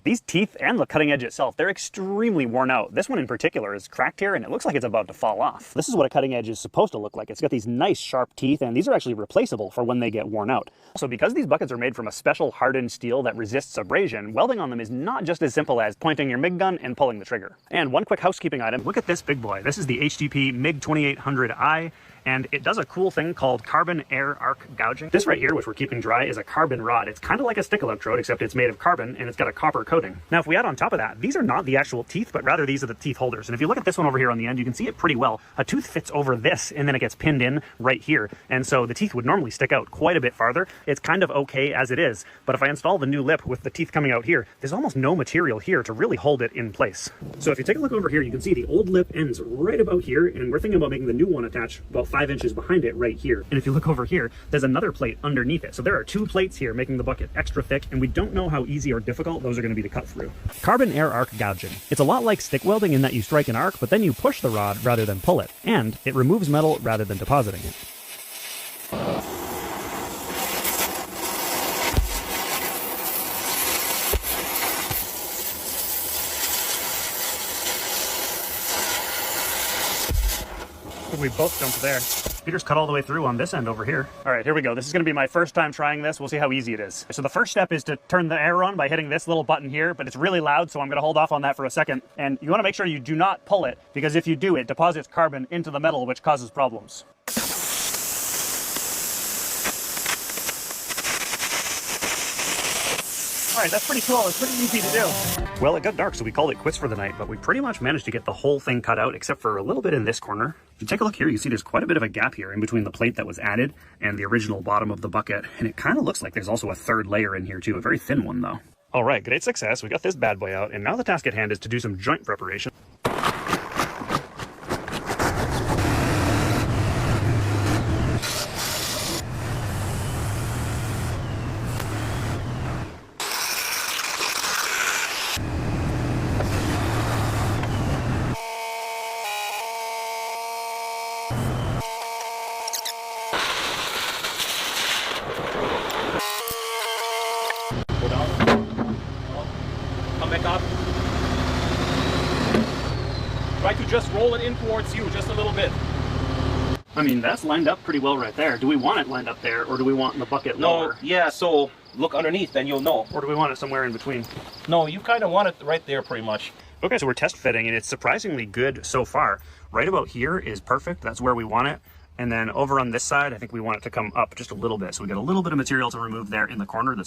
These teeth and the cutting edge itself, they're extremely worn out. This one in particular is cracked here and it looks like it's about to fall off. This is what a cutting edge is supposed to look like. It's got these nice sharp teeth and these are actually replaceable for when they get worn out. So because these buckets are made from a special hardened steel that resists abrasion, welding on them is not just as simple as pointing your MIG gun and pulling the trigger. And one quick housekeeping item, look at this big boy. This is the HDP MIG 2800i. And it does a cool thing called carbon air arc gouging. This right here, which we're keeping dry, is a carbon rod. It's kind of like a stick electrode, except it's made of carbon and it's got a copper coating. Now, if we add on top of that, these are not the actual teeth, but rather these are the teeth holders. And if you look at this one over here on the end, you can see it pretty well. A tooth fits over this and then it gets pinned in right here. And so the teeth would normally stick out quite a bit farther. It's kind of okay as it is. But if I install the new lip with the teeth coming out here, there's almost no material here to really hold it in place. So if you take a look over here, you can see the old lip ends right about here. And we're thinking about making the new one attach about 5 inches behind it right here. And if you look over here, there's another plate underneath it. So there are 2 plates here making the bucket extra thick, and we don't know how easy or difficult those are going to be to cut through. Carbon air arc gouging. It's a lot like stick welding in that you strike an arc, but then you push the rod rather than pull it, and it removes metal rather than depositing it. We both jumped there. Peter's cut all the way through on this end over here. All right, here we go. This is going to be my first time trying this. We'll see how easy it is. So the first step is to turn the air on by hitting this little button here, but it's really loud, so I'm going to hold off on that for a second. And you want to make sure you do not pull it, because if you do, it deposits carbon into the metal, which causes problems. All right, that's pretty cool. It's pretty easy to do. Well, it got dark, so we called it quits for the night, but we pretty much managed to get the whole thing cut out, except for a little bit in this corner. If you take a look here, you see there's quite a bit of a gap here in between the plate that was added and the original bottom of the bucket, and it kind of looks like there's also a third layer in here too, a very thin one though. All right, great success. We got this bad boy out, and now the task at hand is to do some joint preparation. Come back up. Try to just roll it in towards you just a little bit. I mean, that's lined up pretty well right there. Do we want it lined up there, or do we want the bucket lower? No, yeah, so look underneath and you'll know. Or do we want it somewhere in between? No, you kind of want it right there pretty much. Okay, so we're test fitting and it's surprisingly good so far. Right about here is perfect. That's where we want it. And then over on this side, I think we want it to come up just a little bit. So we got a little bit of material to remove there in the corner that's